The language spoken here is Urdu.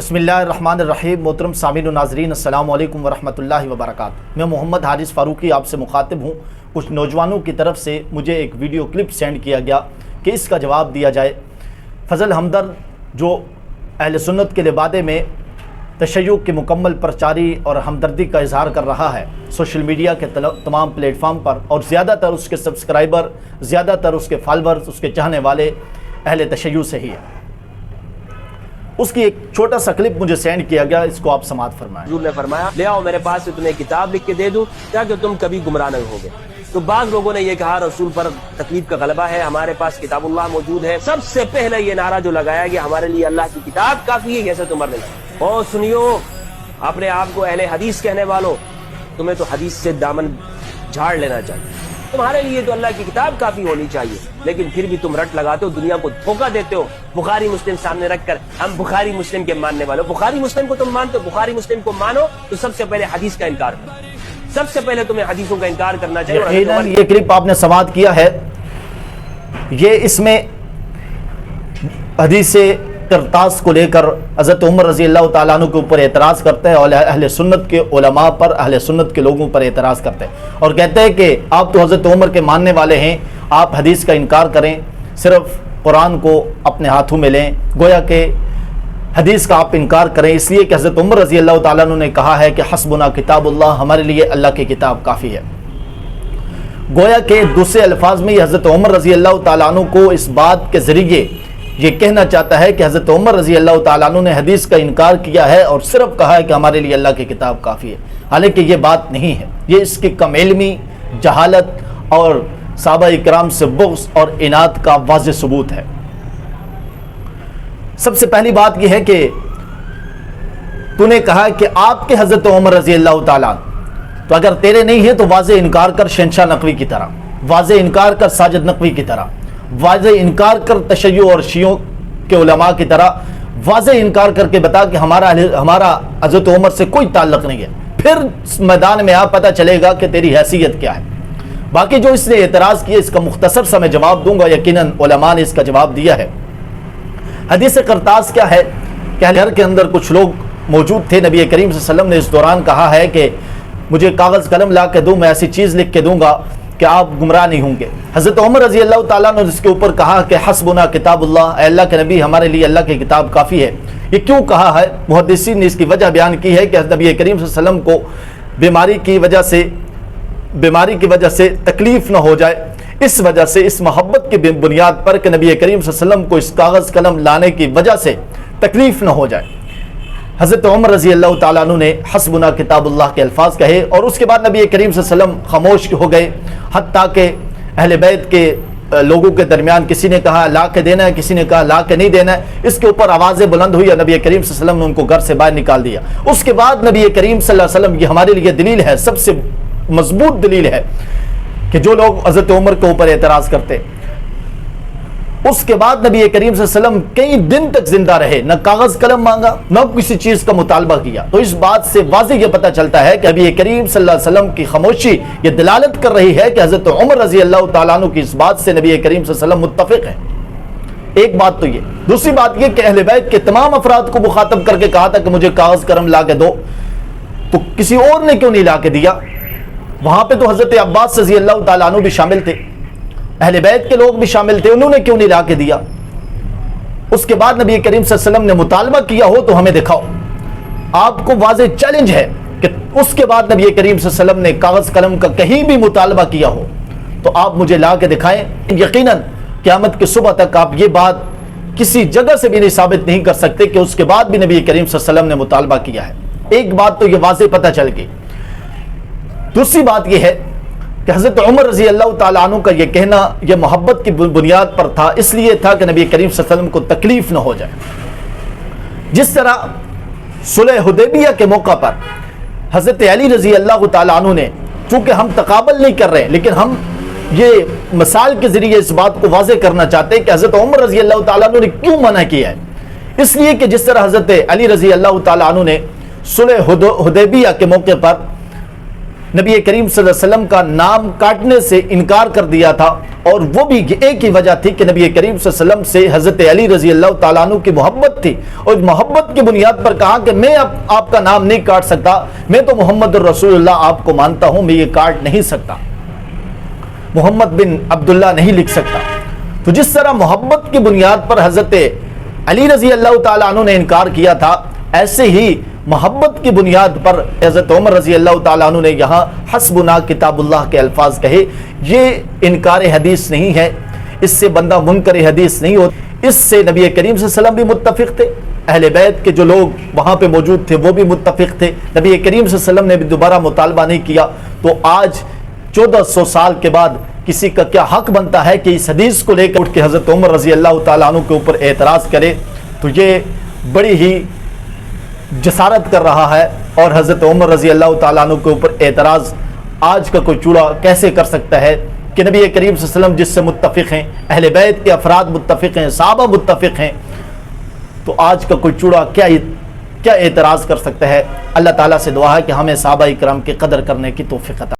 بسم اللہ الرحمن الرحیم۔ محترم سامعین و ناظرین، السلام علیکم ورحمۃ اللہ وبرکاتہ۔ میں محمد حارث فاروقی آپ سے مخاطب ہوں۔ کچھ نوجوانوں کی طرف سے مجھے ایک ویڈیو کلپ سینڈ کیا گیا کہ اس کا جواب دیا جائے۔ فضل ہمدرد جو اہل سنت کے لبادے میں تشیع کی مکمل پرچاری اور ہمدردی کا اظہار کر رہا ہے سوشل میڈیا کے تمام پلیٹ فارم پر، اور زیادہ تر اس کے سبسکرائبر، زیادہ تر اس کے فالورز، اس کے چاہنے والے اہل تشیع سے ہی ہے۔ اس کی ایک چھوٹا سا کلپ مجھے سینڈ کیا گیا، اس کو آپ سماعت فرمائیں۔ حضور نے فرمایا لے آؤ میرے پاس سے تمہیں کتاب لکھ کے دے دوں تاکہ تم کبھی گمراہ نہ ہوگے۔ تو بعض لوگوں نے یہ کہا رسول پر تکلیف کا غلبہ ہے، ہمارے پاس کتاب اللہ موجود ہے۔ سب سے پہلے یہ نعرہ جو لگایا کہ ہمارے لیے اللہ کی کتاب کافی ہے، جیسے تم لگا۔ اور سنیو اپنے آپ کو اہل حدیث کہنے والوں، تمہیں تو حدیث سے دامن جھاڑ لینا چاہیے۔ تمہارے لیے تو اللہ کی کتاب کافی ہونی چاہیے، لیکن پھر بھی تم رٹ لگاتے ہو، دنیا کو دھوکہ دیتے ہو۔ بخاری مسلم سامنے رکھ کر ہم بخاری مسلم کے ماننے والے ہو۔ بخاری مسلم کو تم مانتے ہو، بخاری مسلم کو مانو تو سب سے پہلے حدیث کا انکار کرو۔ سب سے پہلے تمہیں حدیثوں کا انکار کرنا چاہیے۔ یقیناً یہ کلپ آپ نے سماعت کیا ہے، یہ اس میں حدیث کرتاس کو لے کر حضرت عمر رضی اللہ تعالیٰ عنہ کے اوپر اعتراض کرتے ہیں اور اہل سنت کے علماء پر، اہل سنت کے لوگوں پر اعتراض کرتے ہیں اور کہتے ہیں کہ آپ تو حضرت عمر کے ماننے والے ہیں، آپ حدیث کا انکار کریں، صرف قرآن کو اپنے ہاتھوں میں لیں، گویا کہ حدیث کا آپ انکار کریں، اس لیے کہ حضرت عمر رضی اللہ تعالیٰ عنہ نے کہا ہے کہ حسبنا کتاب اللہ، ہمارے لیے اللہ کی کتاب کافی ہے۔ گویا کہ دوسرے الفاظ میں یہ حضرت عمر رضی اللہ تعالیٰ عنہ کو اس بات کے ذریعے یہ کہنا چاہتا ہے کہ حضرت عمر رضی اللہ تعالیٰ عنہ نے حدیث کا انکار کیا ہے اور صرف کہا ہے کہ ہمارے لیے اللہ کی کتاب کافی ہے، حالانکہ یہ بات نہیں ہے۔ یہ اس کی کم علمی، جہالت اور صحابہ اکرام سے بغض اور عناد کا واضح ثبوت ہے۔ سب سے پہلی بات یہ ہے کہ تو نے کہا کہ آپ کے حضرت عمر رضی اللہ تعالیٰ، تو اگر تیرے نہیں ہے تو واضح انکار کر شہنشاہ نقوی کی طرح، واضح انکار کر ساجد نقوی کی طرح، واضح انکار کر تشیع اور شیعوں کے علماء کی طرح، واضح انکار کر کے بتا کہ ہمارا حضرت عمر سے کوئی تعلق نہیں ہے، پھر میدان میں آپ پتہ چلے گا کہ تیری حیثیت کیا ہے۔ باقی جو اس نے اعتراض کیا اس کا مختصر سا میں جواب دوں گا، یقیناً علماء نے اس کا جواب دیا ہے۔ حدیث کرتاس کیا ہے کہ گھر کے اندر کچھ لوگ موجود تھے، نبی کریم صلی اللہ علیہ وسلم نے اس دوران کہا ہے کہ مجھے کاغذ قلم لا کے دوں، میں ایسی چیز لکھ کے دوں گا کہ آپ گمراہ نہیں ہوں گے۔ حضرت عمر رضی اللہ تعالیٰ نے اس کے اوپر کہا کہ حسبنا کتاب اللہ، اے اللہ کے نبی ہمارے لیے اللہ کی کتاب کافی ہے۔ یہ کیوں کہا ہے؟ محدثین نے اس کی وجہ بیان کی ہے کہ نبی کریم صلی اللہ علیہ وسلم کو بیماری کی وجہ سے تکلیف نہ ہو جائے، اس وجہ سے، اس محبت کی بنیاد پر کہ نبی کریم صلی اللہ علیہ وسلم کو اس کاغذ قلم لانے کی وجہ سے تکلیف نہ ہو جائے، حضرت عمر رضی اللہ تعالیٰ عنہ نے حسبنا کتاب اللہ کے الفاظ کہے، اور اس کے بعد نبی کریم صلی اللہ علیہ وسلم خاموش ہو گئے، حتیٰ کہ اہل بیت کے لوگوں کے درمیان کسی نے کہا لا کے دینا ہے، کسی نے کہا لا کے نہیں دینا ہے، اس کے اوپر آوازیں بلند ہوئی اور نبی کریم صلی اللہ علیہ وسلم نے ان کو گھر سے باہر نکال دیا۔ اس کے بعد نبی کریم صلی اللہ علیہ وسلم، یہ ہمارے لیے دلیل ہے، سب سے مضبوط دلیل ہے کہ جو لوگ حضرت عمر کے اوپر اعتراض کرتے، اس کے بعد نبی کریم صلی اللہ علیہ وسلم کئی دن تک زندہ رہے، نہ کاغذ قلم مانگا، نہ کسی چیز کا مطالبہ کیا۔ تو اس بات سے واضح یہ پتہ چلتا ہے کہ نبی کریم صلی اللہ علیہ وسلم کی خاموشی یہ دلالت کر رہی ہے کہ حضرت عمر رضی اللہ تعالیٰ عنہ کی اس بات سے نبی کریم صلی اللہ علیہ وسلم متفق ہے۔ ایک بات تو یہ، دوسری بات یہ کہ اہل بیت کے تمام افراد کو مخاطب کر کے کہا تھا کہ مجھے کاغذ قلم لا کے دو، تو کسی اور نے کیوں نہیں لا کے دیا؟ وہاں پہ تو حضرت عباس رضی اللہ تعالیٰ عنہ بھی شامل تھے، اہل بیت کے لوگ بھی شامل تھے، انہوں نے کیوں نہیں لا کے دیا؟ اس کے بعد نبی کریم صلی اللہ علیہ وسلم نے مطالبہ کیا ہو تو ہمیں دکھاؤ۔ آپ کو واضح چیلنج ہے کہ اس کے بعد نبی کریم صلی اللہ علیہ وسلم نے کاغذ قلم کا کہیں بھی مطالبہ کیا ہو تو آپ مجھے لا کے دکھائیں۔ یقیناً قیامت کی صبح تک آپ یہ بات کسی جگہ سے بھی نہیں ثابت نہیں کر سکتے کہ اس کے بعد بھی نبی کریم صلی اللہ علیہ وسلم نے مطالبہ کیا ہے۔ ایک بات تو یہ واضح پتہ چل گئی۔ دوسری بات یہ ہے کہ حضرت عمر رضی اللہ تعالیٰ عنہ کا یہ کہنا یہ محبت کی بنیاد پر تھا، اس لیے تھا کہ نبی کریم صلی اللہ علیہ وسلم کو تکلیف نہ ہو جائے۔ جس طرح صلح حدیبیہ کے موقع پر حضرت علی رضی اللہ تعالیٰ عنہ نے، چونکہ ہم تقابل نہیں کر رہے لیکن ہم یہ مثال کے ذریعے اس بات کو واضح کرنا چاہتے ہیں کہ حضرت عمر رضی اللہ تعالیٰ عنہ نے کیوں منع کیا ہے، اس لیے کہ جس طرح حضرت علی رضی اللہ تعالیٰ عنہ نے صلح حدیبیہ کے موقع پر نبی کریم صلی اللہ علیہ وسلم کا نام کاٹنے سے انکار کر دیا تھا، اور وہ بھی ایک ہی وجہ تھی کہ نبی کریم صلی اللہ علیہ وسلم سے حضرت علی رضی اللہ تعالیٰ عنہ کی محبت تھی، اور محبت کی بنیاد پر کہا کہ میں اب آپ کا نام نہیں کاٹ سکتا، میں تو محمد الرسول اللہ آپ کو مانتا ہوں، میں یہ کاٹ نہیں سکتا، محمد بن عبداللہ نہیں لکھ سکتا۔ تو جس طرح محبت کی بنیاد پر حضرت علی رضی اللہ تعالیٰ عنہ نے انکار کیا تھا، ایسے ہی محبت کی بنیاد پر حضرت عمر رضی اللہ تعالیٰ عنہ نے یہاں حسبنا کتاب اللہ کے الفاظ کہے۔ یہ انکار حدیث نہیں ہے، اس سے بندہ منکر حدیث نہیں ہوتا، اس سے نبی کریم صلی اللہ علیہ وسلم بھی متفق تھے، اہل بیت کے جو لوگ وہاں پہ موجود تھے وہ بھی متفق تھے، نبی کریم صلی اللہ علیہ وسلم نے بھی دوبارہ مطالبہ نہیں کیا۔ تو آج 1400 سال کے بعد کسی کا کیا حق بنتا ہے کہ اس حدیث کو لے کر اٹھ کے حضرت عمر رضی اللہ تعالیٰ عنہ کے اوپر اعتراض کرے؟ تو یہ بڑی ہی جسارت کر رہا ہے، اور حضرت عمر رضی اللہ تعالیٰ عنہ کے اوپر اعتراض آج کا کوئی چوڑا کیسے کر سکتا ہے کہ نبی کریم صلی اللہ علیہ وسلم جس سے متفق ہیں، اہل بیت کے افراد متفق ہیں، صحابہ متفق ہیں، تو آج کا کوئی چوڑا کیا اعتراض کر سکتا ہے؟ اللہ تعالیٰ سے دعا ہے کہ ہمیں صحابہ کرام کی قدر کرنے کی توفیق عطا